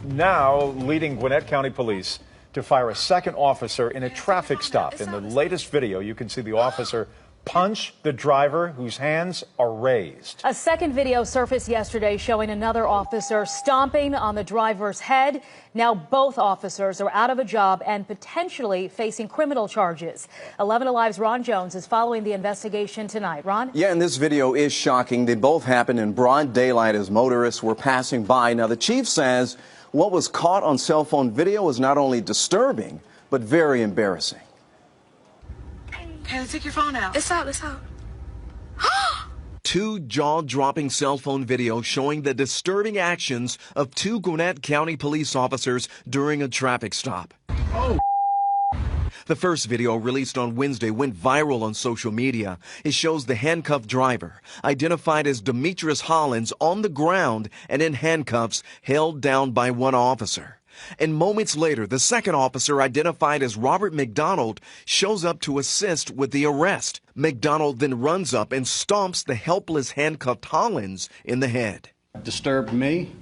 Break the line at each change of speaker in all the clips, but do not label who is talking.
now leading Gwinnett County Police to fire a second officer in a traffic stop. In the latest video, you can see the officer punch the driver whose hands are raised.
A second video surfaced yesterday showing another officer stomping on the driver's head. Now both officers are out of a job and potentially facing criminal charges. 11 Alive's Ron Jones is following the investigation tonight. Ron?
Yeah, and this video is shocking. They both happened in broad daylight as motorists were passing by. Now, the chief says what was caught on cell phone video is not only disturbing, but very embarrassing.
Hey, take your phone out. It's out, it's out.
Two jaw-dropping cell phone videos showing the disturbing actions of two Gwinnett County police officers during a traffic stop.
Oh.
The first video, released on Wednesday, went viral on social media. It shows the handcuffed driver, identified as Demetrius Hollins, on the ground and in handcuffs, held down by one officer. And moments later, the second officer, identified as Robert McDonald, shows up to assist with the arrest. McDonald then runs up and stomps the helpless handcuffed Hollins in the head.
It disturbed me,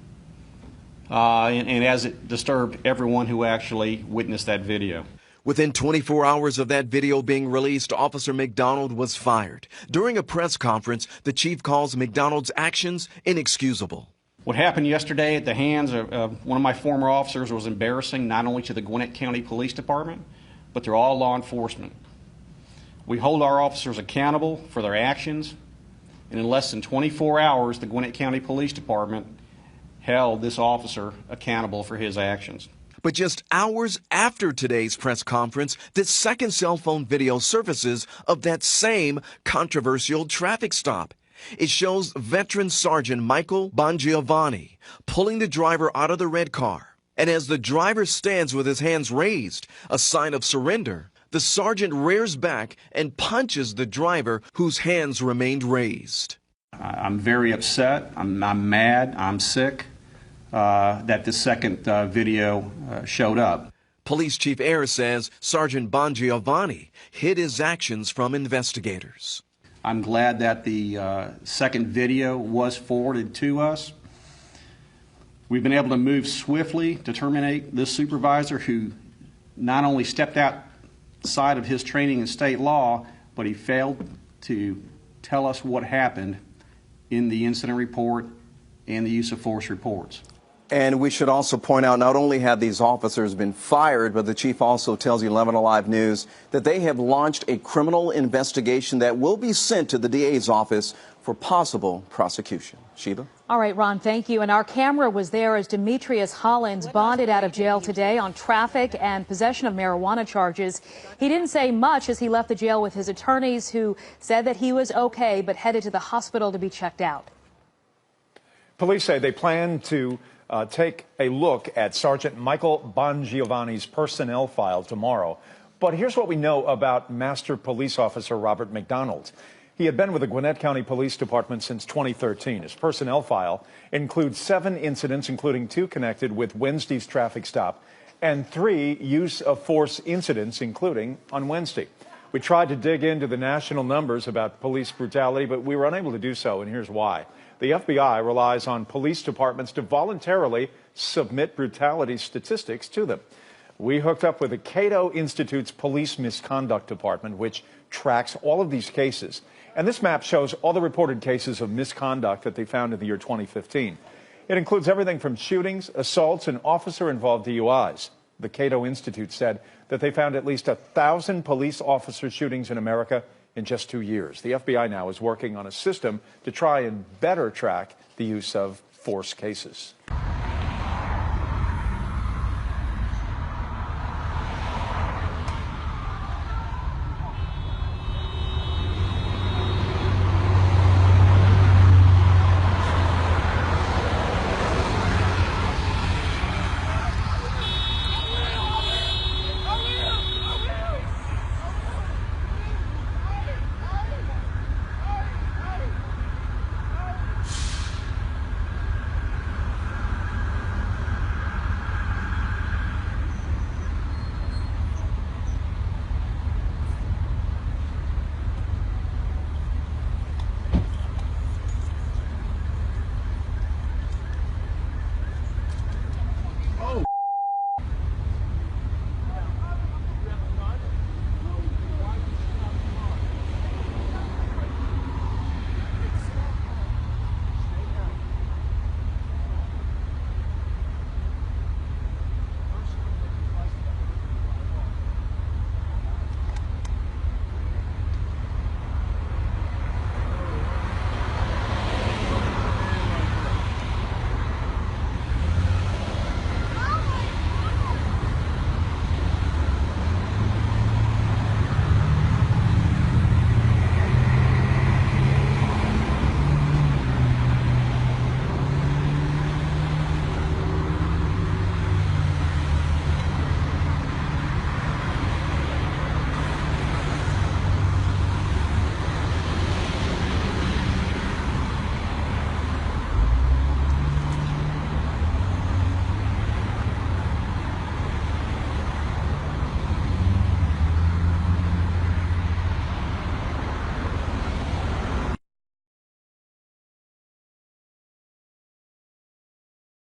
and as it disturbed everyone who actually witnessed that video.
Within 24 hours of that video being released, Officer McDonald was fired. During a press conference, the chief calls McDonald's actions inexcusable.
What happened yesterday at the hands of one of my former officers was embarrassing, not only to the Gwinnett County Police Department, but to all law enforcement. We hold our officers accountable for their actions, and in less than 24 hours, the Gwinnett County Police Department held this officer accountable for his actions.
But just hours after today's press conference, this second cell phone video surfaces of that same controversial traffic stop. It shows veteran Sergeant Michael Bongiovanni pulling the driver out of the red car. And as the driver stands with his hands raised, a sign of surrender, the sergeant rears back and punches the driver whose hands remained raised.
I'm very upset. I'm mad. I'm sick that the second video showed up.
Police Chief Ayers says Sergeant Bongiovanni hid his actions from investigators.
I'm glad that the second video was forwarded to us. We've been able to move swiftly to terminate this supervisor who not only stepped outside of his training in state law, but he failed to tell us what happened in the incident report and the use of force reports.
And we should also point out, not only have these officers been fired, but the chief also tells 11 Alive News that they have launched a criminal investigation that will be sent to the DA's office for possible prosecution. Sheba?
All right, Ron, thank you. And our camera was there as Demetrius Hollins bonded out of jail today on traffic and possession of marijuana charges. He didn't say much as he left the jail with his attorneys, who said that he was okay, but headed to the hospital to be checked out.
Police say they plan to take a look at Sergeant Michael Bongiovanni's personnel file tomorrow. But here's what we know about Master Police Officer Robert McDonald. He had been with the Gwinnett County Police Department since 2013. His personnel file includes 7 incidents, including 2 connected with Wednesday's traffic stop, and 3 use of force incidents, including on Wednesday. We tried to dig into the national numbers about police brutality, but we were unable to do so, and here's why. The FBI relies on police departments to voluntarily submit brutality statistics to them. We hooked up with the Cato Institute's Police Misconduct Department, which tracks all of these cases. And this map shows all the reported cases of misconduct that they found in the year 2015. It includes everything from shootings, assaults, and officer-involved DUIs. The Cato Institute said that they found at least 1,000 police officer shootings in America in just 2 years. The FBI now is working on a system to try and better track the use of force cases.